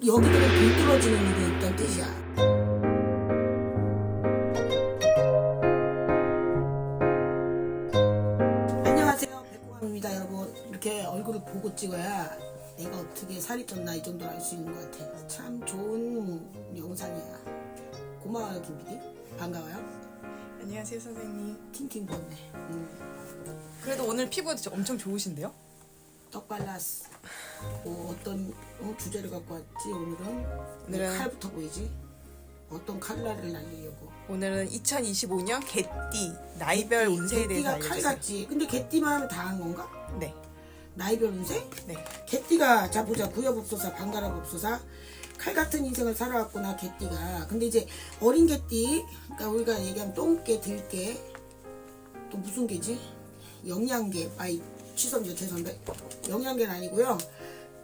여기들은 불 떨어지는 일이 있다는 뜻이야. 안녕하세요, 백호감입니다. 여러분, 이렇게 얼굴을 보고 찍어야 내가 어떻게 살이 쪘나 이 정도를 알 수 있는 것 같아요. 참 좋은 영상이야. 고마워요, 김PD. 반가워요. 안녕하세요, 선생님. 팅팅 벗네. 그래도 오늘 피부가 진짜 엄청 좋으신데요? 떡 발랐어. 뭐 어떤 주제를 갖고 왔지? 오늘은 칼부터 보이지? 어떤 칼날을 날리려고. 오늘은 2025년 개띠 나이별 운세에 대해서 개띠가 칼 알려주세요. 같지? 근데 개띠만 하면 다 한 건가? 네. 나이별 운세? 네. 개띠가 자 보자, 부여법소사 방가라법소사 칼 같은 인생을 살아왔구나 개띠가. 근데 이제 어린 개띠, 그러니까 우리가 얘기하면 똥개, 들개, 또 무슨 개지? 영양개. 아이 취소입니다, 죄송합니다. 영양개는 아니고요,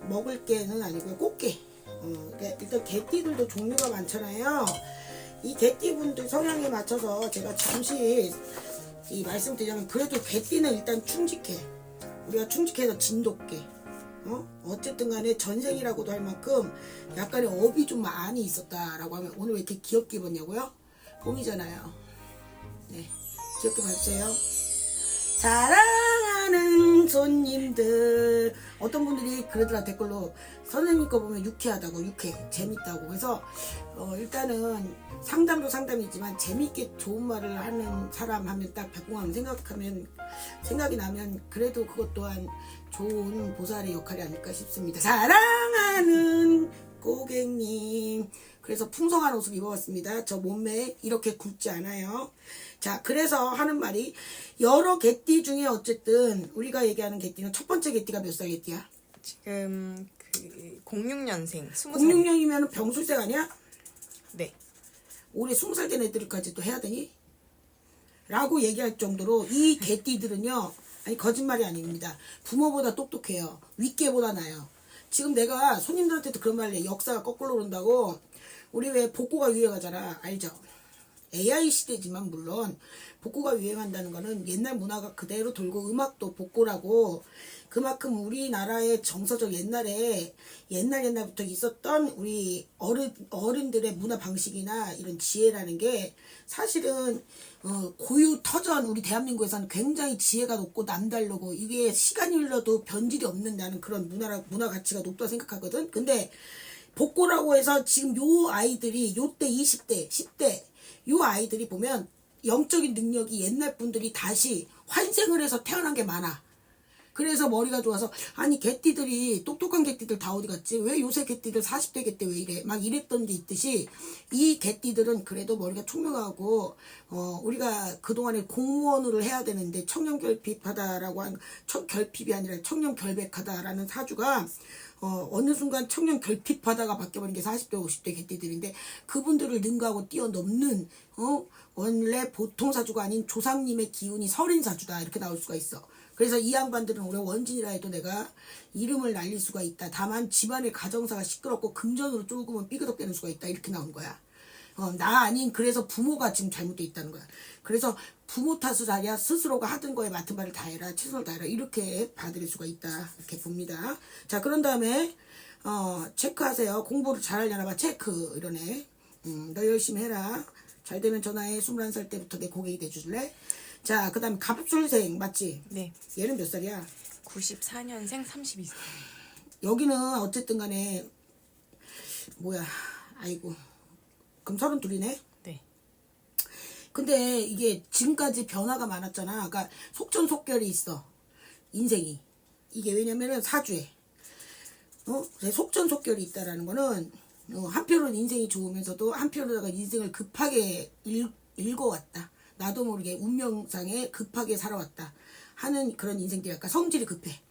먹을 개는 아니고요, 꽃게. 그러니까 일단 개띠들도 종류가 많잖아요. 이 개띠분들 성향에 맞춰서 제가 잠시 이 말씀드리자면, 그래도 개띠는 일단 충직해. 우리가 충직해서 진돗개. 어쨌든 간에 전생이라고도 할 만큼 약간의 업이 좀 많이 있었다라고 하면, 오늘 왜 이렇게 귀엽게 입었냐고요? 봄이잖아요. 네, 귀엽게 봐주세요. 사랑하는 손님들, 어떤 분들이 그러더라 댓글로, 선생님 거 보면 유쾌하다고, 유쾌 재밌다고. 그래서 일단은 상담도 상담이지만 재밌게 좋은 말을 하는 사람 하면 딱 백공하면 생각이 나면 그래도 그것 또한 좋은 보살의 역할이 아닐까 싶습니다. 사랑하는 고객님, 그래서 풍성한 옷을 입어봤습니다. 저 몸매 이렇게 굵지 않아요. 자, 그래서 하는 말이, 여러 개띠 중에 어쨌든 우리가 얘기하는 개띠는 첫 번째 개띠가 몇 살 개띠야? 지금 그 06년생 20살. 06년이면 병술생 아니야? 네. 올해 20살 된 애들까지 또 해야 되니? 라고 얘기할 정도로 이 개띠들은요, 아니 거짓말이 아닙니다. 부모보다 똑똑해요. 윗개보다 나아요. 지금 내가 손님들한테도 그런 말을 해. 역사가 거꾸로 오른다고. 우리 왜 복고가 유행하잖아. 알죠? AI 시대지만 물론 복고가 유행한다는 거는 옛날 문화가 그대로 돌고, 음악도 복고라고. 그만큼 우리나라의 정서적 옛날부터 있었던 우리 어른들의 문화 방식이나 이런 지혜라는 게 사실은 고유 터전, 우리 대한민국에서는 굉장히 지혜가 높고 남다르고, 이게 시간이 흘러도 변질이 없는, 나는 그런 문화 가치가 높다고 생각하거든. 근데 복고라고 해서 지금 요 아이들이 요때 20대 10대 요 아이들이 보면 영적인 능력이 옛날 분들이 다시 환생을 해서 태어난 게 많아. 그래서 머리가 좋아서, 아니 개띠들이, 똑똑한 개띠들 다 어디 갔지? 왜 요새 개띠들 40대 개띠 왜 이래? 막 이랬던 게 있듯이, 이 개띠들은 그래도 머리가 총명하고, 우리가 그동안에 공무원으로 해야 되는데 청년결핍하다라고 한, 결핍이 아니라 청년결백하다라는 사주가 어느 순간 청년결핍하다가 바뀌어버린 게 40대 50대 개띠들인데, 그분들을 능가하고 뛰어넘는 원래 보통 사주가 아닌 조상님의 기운이 서린 사주다, 이렇게 나올 수가 있어. 그래서 이 양반들은 올해 원진이라 해도 내가 이름을 날릴 수가 있다. 다만 집안의 가정사가 시끄럽고 금전으로 쫄구면 삐그덕대는 수가 있다, 이렇게 나온 거야. 나 아닌, 그래서 부모가 지금 잘못돼 있다는 거야. 그래서 부모 탓을 하랴, 스스로가 하던 거에 맡은 바를 다 해라, 최선을 다해라, 이렇게 봐드릴 수가 있다, 이렇게 봅니다. 자, 그런 다음에 체크하세요. 공부를 잘하려나 봐. 체크 이러네. 너 열심히 해라. 잘 되면 전화해. 21살 때부터 내 고객이 돼줄래? 자, 그 다음에 갑술생 맞지? 네. 얘는 몇 살이야? 94년생 32살. 여기는 어쨌든 간에 뭐야, 아이고, 그럼 32이네? 네. 근데 이게 지금까지 변화가 많았잖아. 그러니까 속전속결이 있어, 인생이. 이게 왜냐면은 사주에 속전속결이 있다라는 거는, 한편으로는 인생이 좋으면서도 한편으로다가 인생을 급하게 읽어왔다, 나도 모르게 운명상에 급하게 살아왔다 하는 그런 인생들이, 약간 성질이 급해.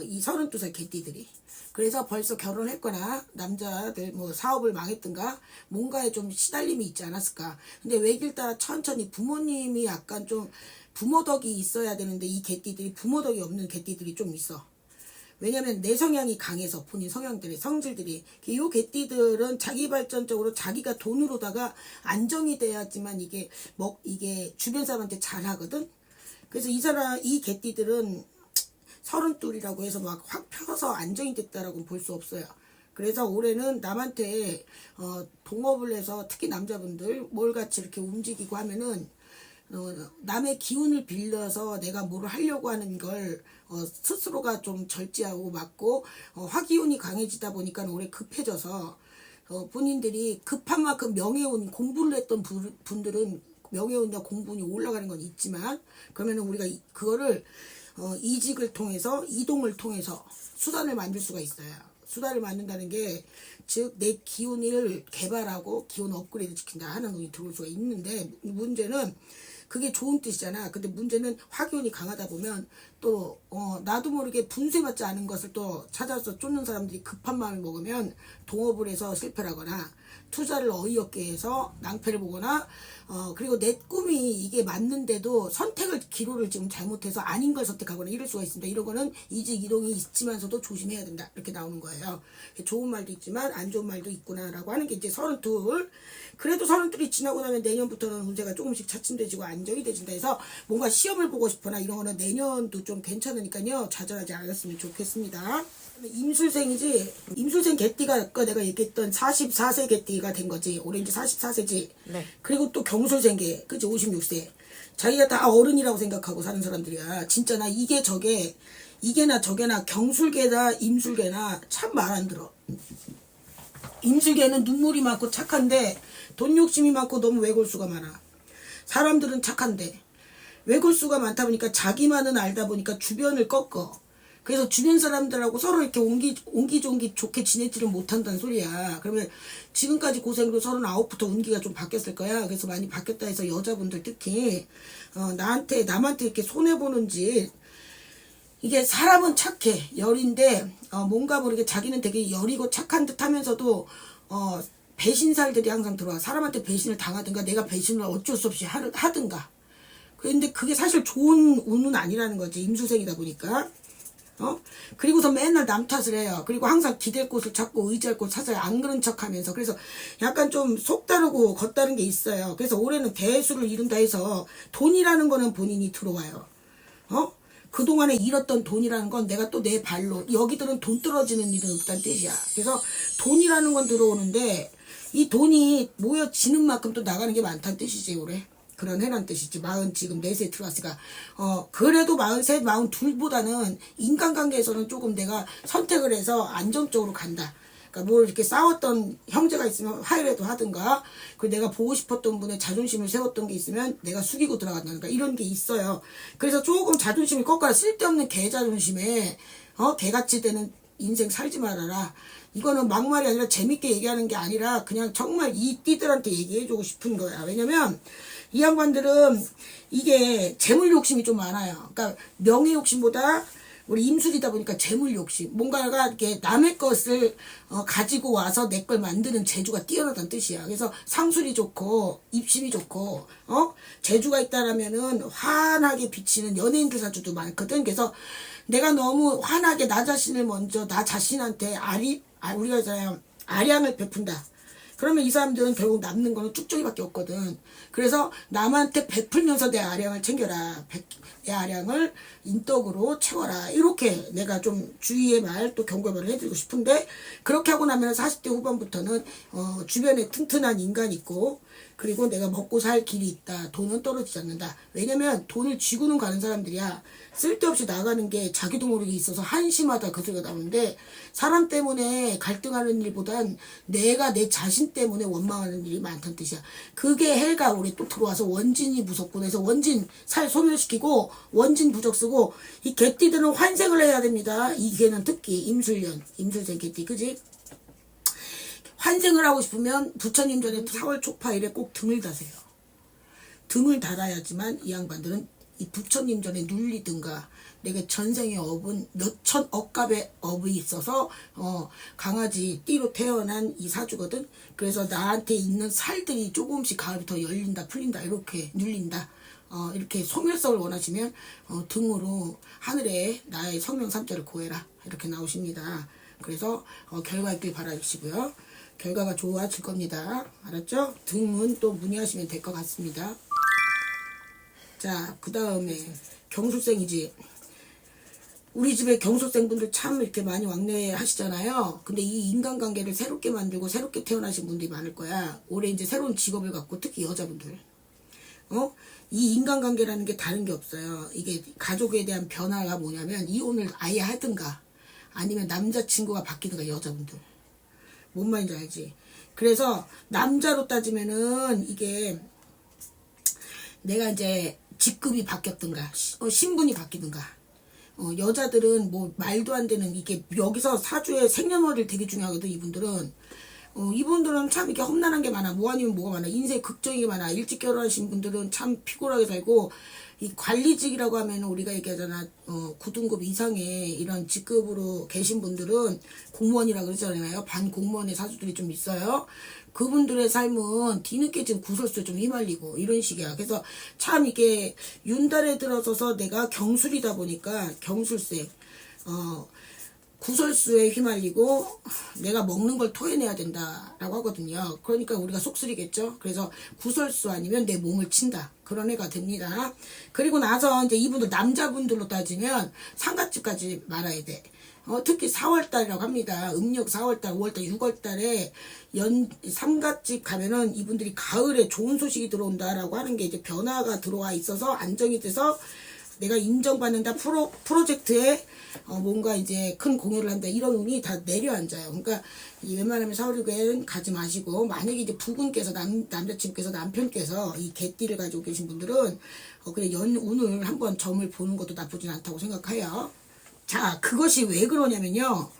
이 32살 개띠들이. 그래서 벌써 결혼했거나 남자들 뭐 사업을 망했든가 뭔가에 좀 시달림이 있지 않았을까. 근데 외길 따라 천천히 부모님이 약간 좀 부모덕이 있어야 되는데, 이 개띠들이 부모덕이 없는 개띠들이 좀 있어. 왜냐면 내 성향이 강해서, 본인 성향들이, 성질들이. 요 개띠들은 자기 발전적으로 자기가 돈으로다가 안정이 돼야지만 이게 주변 사람한테 잘하거든. 그래서 이 개띠들은 32이라고 해서 막 확 펴서 안정이 됐다라고는 볼 수 없어요. 그래서 올해는 남한테 동업을 해서 특히 남자분들 뭘 같이 이렇게 움직이고 하면은 남의 기운을 빌려서 내가 뭘 하려고 하는 걸 스스로가 좀 절제하고 막고 화기운이 강해지다 보니까 올해 급해져서 본인들이 급한 만큼 명예운 공부를 했던 분들은 명예운이나 공분이 올라가는 건 있지만 그러면은 우리가 그거를 이직을 통해서 이동을 통해서 수단을 만들 수가 있어요. 수단을 만든다는 게 즉 내 기운을 개발하고 기운 업그레이드 시킨다 하는 눈이 들어올 수가 있는데 문제는 그게 좋은 뜻이잖아. 근데 문제는 화기운이 강하다 보면 또 나도 모르게 분쇄맞지 않은 것을 또 찾아서 쫓는 사람들이 급한 마음을 먹으면 동업을 해서 실패를 하거나 투자를 어이없게 해서 낭패를 보거나 그리고 내 꿈이 이게 맞는데도 선택을 기로를 지금 잘못해서 아닌 걸 선택하거나 이럴 수가 있습니다. 이런 거는 이직 이동이 있지만서도 조심해야 된다 이렇게 나오는 거예요. 좋은 말도 있지만 안 좋은 말도 있구나라고 하는 게 이제 32. 그래도 32이 지나고 나면 내년부터는 운세가 조금씩 차츰돼지고 안정이 돼진다 해서 뭔가 시험을 보고 싶거나 이런 거는 내년도 좀 괜찮으니까요. 좌절하지 않았으면 좋겠습니다. 임술생이지 임술생 개띠가 아까 내가 얘기했던 44세 개띠가 된 거지. 올해 이제 44세지. 네. 그리고 또 경술생계 그치 56세. 자기가 다 어른이라고 생각하고 사는 사람들이야. 진짜 나 이게 저게 이게나 저게나 경술계나 임술계나 참 말 안 들어. 임술계는 눈물이 많고 착한데 돈 욕심이 많고 너무 외골수가 많아. 사람들은 착한데 외골수가 많다 보니까 자기만은 알다 보니까 주변을 꺾어. 그래서 주변 사람들하고 서로 이렇게 옹기종기 좋게 지내지를 못한다는 소리야. 그러면 지금까지 고생으로 39부터 운기가 좀 바뀌었을 거야. 그래서 많이 바뀌었다 해서 여자분들 특히 남한테 이렇게 손해보는 짓. 이게 사람은 착해 열인데 뭔가 모르게 자기는 되게 열이고 착한 듯 하면서도 배신살들이 항상 들어와. 사람한테 배신을 당하든가 내가 배신을 어쩔 수 없이 하든가. 근데 그게 사실 좋은 운은 아니라는 거지. 임수생이다 보니까. 그리고서 맨날 남 탓을 해요. 그리고 항상 기댈 곳을 찾고 의지할 곳을 찾아요. 안 그런 척 하면서. 그래서 약간 좀 속 다르고 겉다른 게 있어요. 그래서 올해는 대수를 이룬다 해서 돈이라는 거는 본인이 들어와요. 그동안에 잃었던 돈이라는 건 내가 또 내 발로 여기들은 돈 떨어지는 일은 없다는 뜻이야. 그래서 돈이라는 건 들어오는데 이 돈이 모여지는 만큼 또 나가는 게 많다는 뜻이지 올해. 그런 해란 뜻이지. 40 지금 4세 들어왔으니까 그래도 43, 42보다는 인간관계에서는 조금 내가 선택을 해서 안정적으로 간다. 그러니까 뭘 이렇게 싸웠던 형제가 있으면 화해라도 하든가 그리고 내가 보고 싶었던 분의 자존심을 세웠던 게 있으면 내가 숙이고 들어간다든가 이런 게 있어요. 그래서 조금 자존심을 꺾어라. 쓸데없는 개 자존심에 개같이 되는 인생 살지 말아라. 이거는 막말이 아니라 재밌게 얘기하는 게 아니라 그냥 정말 이 띠들한테 얘기해주고 싶은 거야. 왜냐면 이 양반들은 이게 재물 욕심이 좀 많아요. 그러니까 명예 욕심보다 우리 임술이다 보니까 재물 욕심. 뭔가가 이렇게 남의 것을 가지고 와서 내 걸 만드는 재주가 뛰어나다는 뜻이야. 그래서 상술이 좋고 입심이 좋고 재주가 있다라면은 환하게 비치는 연예인들 사주도 많거든. 그래서 내가 너무 환하게 나 자신을 먼저 나 자신한테 우리가 있잖아요. 아량을 베푼다. 그러면 이 사람들은 결국 남는 거는 쭉쭉이밖에 없거든. 그래서 남한테 베풀면서 내 아량을 챙겨라. 내 아량을 인덕으로 채워라. 이렇게 내가 좀 주위의 말 또 경고를 해드리고 싶은데 그렇게 하고 나면 40대 후반부터는 주변에 튼튼한 인간이 있고 그리고 내가 먹고 살 길이 있다. 돈은 떨어지지 않는다. 왜냐면 돈을 쥐고는 가는 사람들이야. 쓸데없이 나가는 게 자기도 모르게 있어서 한심하다 그 소리가 나오는데 사람 때문에 갈등하는 일보단 내가 내 자신 때문에 원망하는 일이 많다는 뜻이야. 그게 해가 올해 또 들어와서 원진이 무섭군 해서 원진 살 소멸시키고 원진 부적 쓰고 이 개띠들은 환생을 해야 됩니다. 이 개는 특히 임술생 개띠 그지? 환생을 하고 싶으면 부처님 전에 4월 초파일에 꼭 등을 다세요. 등을 달아야지만 이 양반들은 이 부처님 전에 눌리든가 내가 전생의 업은 몇천 억갑의 업이 있어서 강아지 띠로 태어난 이 사주거든. 그래서 나한테 있는 살들이 조금씩 가을부터 열린다 풀린다 이렇게 눌린다. 이렇게 소멸성을 원하시면 등으로 하늘에 나의 성명 3자를 고해라 이렇게 나오십니다. 그래서 결과 있길 바라시고요. 결과가 좋아질 겁니다. 알았죠? 등은 또 문의하시면 될 것 같습니다. 자, 그 다음에 경술생이지. 우리 집에 경소생분들 참 이렇게 많이 왕래하시잖아요. 근데 이 인간관계를 새롭게 만들고 새롭게 태어나신 분들이 많을 거야. 올해 이제 새로운 직업을 갖고 특히 여자분들. 이 인간관계라는 게 다른 게 없어요. 이게 가족에 대한 변화가 뭐냐면 이혼을 아예 하든가 아니면 남자친구가 바뀌든가 여자분들. 뭔 말인지 알지? 그래서 남자로 따지면은 이게 내가 이제 직급이 바뀌었든가 신분이 바뀌든가 여자들은 뭐 말도 안 되는 이게 여기서 사주의 생년월일 되게 중요하거든. 이분들은 참 이렇게 험난한 게 많아. 뭐 아니면 뭐가 많아. 인생 극적인 게 많아. 일찍 결혼하신 분들은 참 피곤하게 살고 이 관리직이라고 하면 우리가 얘기하잖아. 9등급 이상의 이런 직급으로 계신 분들은 공무원이라고 그러잖아요. 반공무원의 사주들이 좀 있어요. 그분들의 삶은 뒤늦게 지금 구설수에 좀 휘말리고 이런 식이야. 그래서 참 이게 윤달에 들어서서 내가 경술이다 보니까 경술생 구설수에 휘말리고 내가 먹는 걸 토해내야 된다라고 하거든요. 그러니까 우리가 속쓰리겠죠. 그래서 구설수 아니면 내 몸을 친다. 그런 애가 됩니다. 그리고 나서 이제 이분들 남자분들로 따지면 상갓집까지 말아야 돼. 특히 4월달이라고 합니다. 음력 4월달, 5월달, 6월달에 상갓집 가면은 이분들이 가을에 좋은 소식이 들어온다라고 하는 게 이제 변화가 들어와 있어서 안정이 돼서 내가 인정받는다 프로젝트에 뭔가 이제 큰 공연을 한다 이런 운이 다 내려앉아요. 그러니까 웬만하면 4월 6일은 가지 마시고 만약에 이제 부군께서 남자친구께서 남편께서 이 개띠를 가지고 계신 분들은 그래 운을 한번 점을 보는 것도 나쁘진 않다고 생각해요. 자, 그것이 왜 그러냐면요.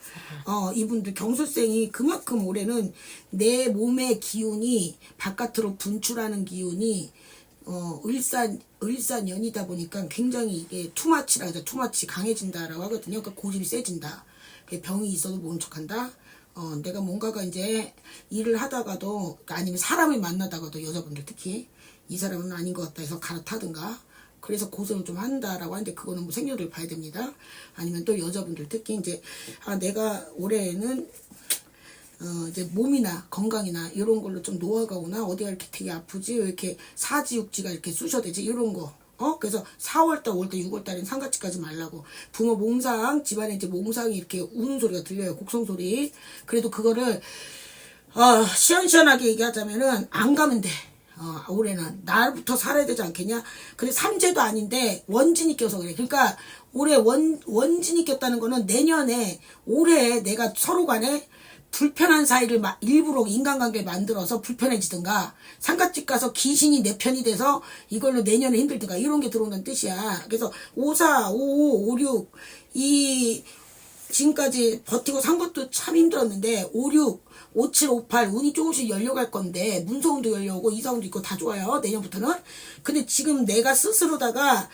이분들 경술생이 그만큼 올해는 내 몸의 기운이 바깥으로 분출하는 기운이 을산연이다 보니까 굉장히 이게 투마치라 하죠. 투마치 강해진다라고 하거든요. 그러니까 고집이 세진다. 병이 있어도 모른 척한다. 내가 뭔가가 이제 일을 하다가도 아니면 사람을 만나다가도 여자분들 특히 이 사람은 아닌 것 같다 해서 갈아타든가 그래서 고생을 좀 한다라고 하는데 그거는 뭐 생년을 봐야 됩니다. 아니면 또 여자분들 특히 이제 내가 올해는 이제 몸이나 건강이나 이런 걸로 좀 노화가 오나 어디가 이렇게 되게 아프지 왜 이렇게 사지육지가 이렇게 쑤셔대지 이런 거 그래서 4월달 5월달 6월달엔 상가집 가지 말라고 부모 몽상 집안에 이제 몽상이 이렇게 우는 소리가 들려요. 곡성소리. 그래도 그거를 시원시원하게 얘기하자면은 안 가면 돼. 올해는 날부터 살아야 되지 않겠냐. 근데 삼재도 아닌데 원진이 껴서 그래. 그러니까 올해 원진이 꼈다는 거는 내년에 올해 내가 서로 간에 불편한 사이를 일부러 인간관계를 만들어서 불편해지든가 상갓집 가서 귀신이 내 편이 돼서 이걸로 내년에 힘들든가 이런 게 들어온다는 뜻이야. 그래서 54, 55, 56 이 지금까지 버티고 산 것도 참 힘들었는데 56, 57, 58 운이 조금씩 열려갈 건데 문서운도 열려오고 이사운도 있고 다 좋아요. 내년부터는. 근데 지금 내가 스스로다가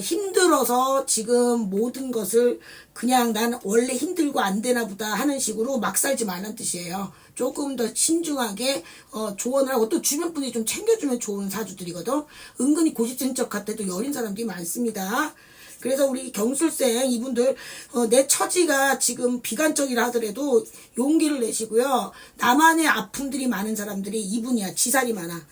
힘들어서 지금 모든 것을 그냥 난 원래 힘들고 안 되나 보다 하는 식으로 막 살지 말란 뜻이에요. 조금 더 신중하게 조언을 하고 또 주변 분이 좀 챙겨주면 좋은 사주들이거든. 은근히 고집진 척 같아도 여린 사람들이 많습니다. 그래서 우리 경술생 이분들 내 처지가 지금 비관적이라 하더라도 용기를 내시고요. 나만의 아픔들이 많은 사람들이 이분이야. 지살이 많아.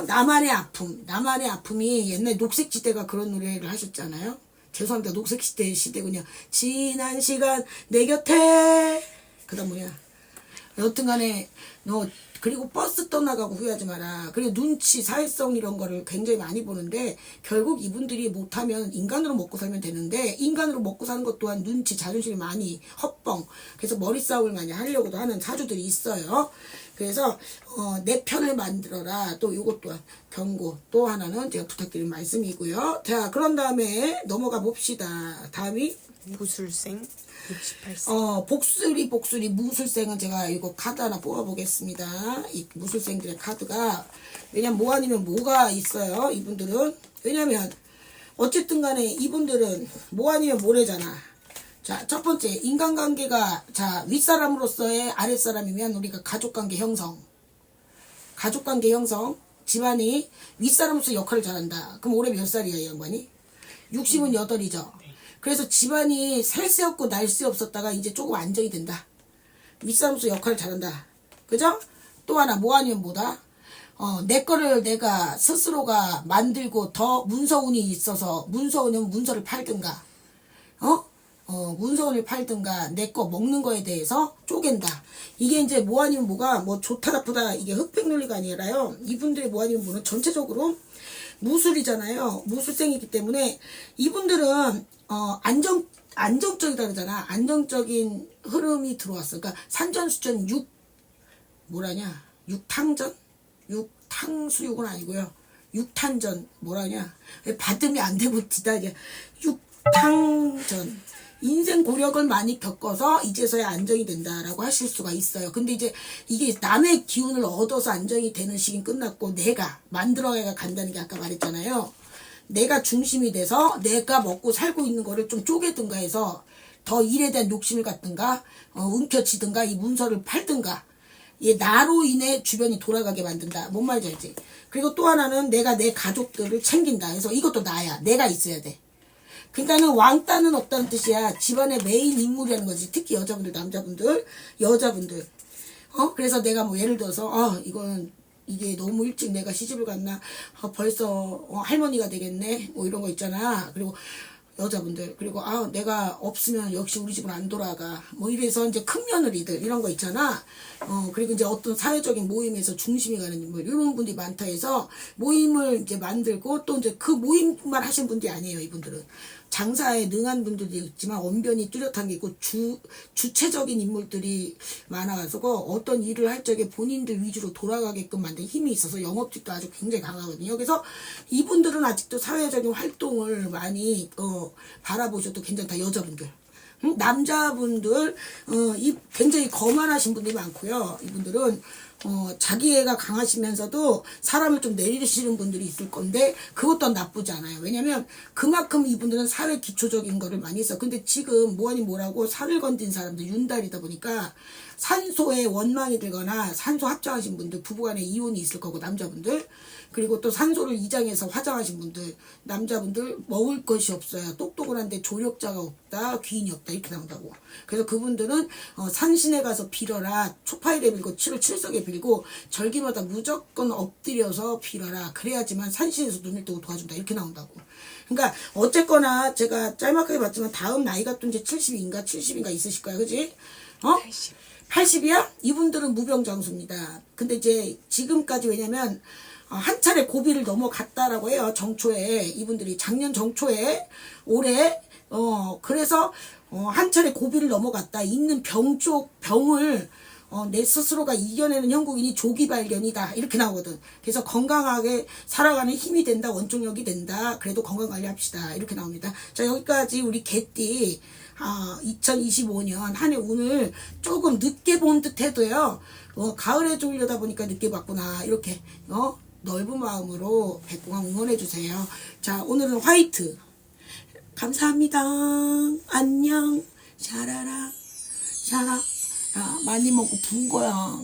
나만의 아픔이 옛날 녹색지대가 그런 노래를 하셨잖아요. 죄송합니다. 녹색시대 시대군요. 지난 시간 내 곁에 그다음 뭐냐. 여튼간에 너 그리고 버스 떠나가고 후회하지 마라. 그리고 눈치, 사회성 이런 거를 굉장히 많이 보는데 결국 이분들이 못하면 인간으로 먹고 살면 되는데 인간으로 먹고 사는 것 또한 눈치, 자존심이 많이 헛뻥. 그래서 머리 싸움을 많이 하려고도 하는 사주들이 있어요. 그래서 내 편을 만들어라. 또 이것 또한 경고. 또 하나는 제가 부탁드리는 말씀이고요. 자, 그런 다음에 넘어가 봅시다. 다음이 무술생 68세. 복수리 무술생은 제가 이거 카드 하나 뽑아보겠습니다. 이 무술생들의 카드가 왜냐면 뭐 아니면 뭐가 있어요. 이분들은 왜냐면 어쨌든 간에 이분들은 뭐 아니면 뭐래잖아. 자, 첫 번째 인간관계가 자 윗사람으로서의 아랫사람이면 우리가 가족관계 형성 집안이 윗사람으로서 역할을 잘한다. 그럼 올해 몇 살이야 이 양반이? 60은 8이죠. 그래서 집안이 살 새 없고 날 새 없었다가 이제 조금 안정이 된다. 윗사람으로서 역할을 잘한다. 그죠? 또 하나 뭐 아니면 뭐다? 내 거를 내가 스스로가 만들고 더 문서운이 있어서 문서운은 문서를 팔든가 문서원을 팔든가 내 거 먹는 거에 대해서 쪼갠다. 이게 이제 뭐 아니면 뭐가 뭐 좋다 나쁘다 이게 흑백 논리가 아니라요. 이분들의 뭐 아니면 뭐는 전체적으로 무술이잖아요. 무술생이기 때문에 이분들은 안정적이다 그러잖아. 안정적인 흐름이 들어왔어. 그러니까 산전수전 뭐라냐? 육탕수육은 아니고요. 육탄전 뭐라냐? 받음이 안 되고 뒤다게 육탕전. 인생 고력을 많이 겪어서 이제서야 안정이 된다라고 하실 수가 있어요. 근데 이제 이게 남의 기운을 얻어서 안정이 되는 시기는 끝났고 내가 만들어야 간다는 게 아까 말했잖아요. 내가 중심이 돼서 내가 먹고 살고 있는 거를 좀 쪼개든가 해서 더 일에 대한 욕심을 갖든가 움켜쥐든가 이 문서를 팔든가 나로 인해 주변이 돌아가게 만든다. 뭔 말인지 알지? 그리고 또 하나는 내가 내 가족들을 챙긴다. 그래서 이것도 나야. 내가 있어야 돼. 그러니까는 왕따는 없다는 뜻이야. 집안의 메인 인물이라는 거지. 특히 여자분들, 남자분들, 여자분들. 그래서 내가 뭐 예를 들어서 이게 너무 일찍 내가 시집을 갔나 벌써 할머니가 되겠네 뭐 이런 거 있잖아. 그리고 여자분들 그리고 내가 없으면 역시 우리 집은 안 돌아가 뭐 이래서 이제 큰 며느리들 이런 거 있잖아. 그리고 이제 어떤 사회적인 모임에서 중심이 가는 인물 이런 분들이 많다 해서 모임을 이제 만들고 또 이제 그 모임만 하신 분들이 아니에요. 이분들은 장사에 능한 분들도 있지만 언변이 뚜렷한 게 있고 주체적인 인물들이 많아가지고 어떤 일을 할 적에 본인들 위주로 돌아가게끔 만든 힘이 있어서 영업직도 아주 굉장히 강하거든요. 그래서 이분들은 아직도 사회적인 활동을 많이 바라보셔도 괜찮다. 여자분들. 남자분들 굉장히 거만하신 분들이 많고요. 이분들은 자기애가 강하시면서도 사람을 좀 내리시는 분들이 있을 건데 그것도 나쁘지 않아요. 왜냐면 그만큼 이분들은 사회 기초적인 거를 많이 했어. 근데 지금 뭐라고 살을 건진 사람들 윤달이다 보니까 산소에 원망이 들거나 산소 합장하신 분들 부부간에 이혼이 있을 거고 남자분들 그리고 또 산소를 이장해서 화장하신 분들 남자분들 먹을 것이 없어요. 똑똑은 한데 조력자가 없다 귀인이 없다 이렇게 나온다고. 그래서 그분들은 산신에 가서 빌어라. 초파일에 빌고 7월 7석에 빌고 절기마다 무조건 엎드려서 빌어라. 그래야지만 산신에서 눈을 뜨고 도와준다 이렇게 나온다고. 그러니까 어쨌거나 제가 짤막하게 봤지만 다음 나이가 또 이제 70인가 있으실 거야. 그지? 80이야? 이분들은 무병장수입니다. 근데 이제 지금까지 왜냐면 한 차례 고비를 넘어갔다라고 해요. 정초에 이분들이 작년 정초에 올해 그래서 한 차례 고비를 넘어갔다. 있는 병을 내 스스로가 이겨내는 형국인이 조기 발견이다 이렇게 나오거든. 그래서 건강하게 살아가는 힘이 된다. 원총력이 된다. 그래도 건강관리합시다 이렇게 나옵니다. 자 여기까지 우리 개띠 2025년 한 해 운을 조금 늦게 본 듯 해도요. 가을에 졸려다 보니까 늦게 봤구나 이렇게 넓은 마음으로 백공항 응원해주세요. 자 오늘은 화이트 감사합니다. 안녕 샤라라 샤라 많이 먹고 분 거야.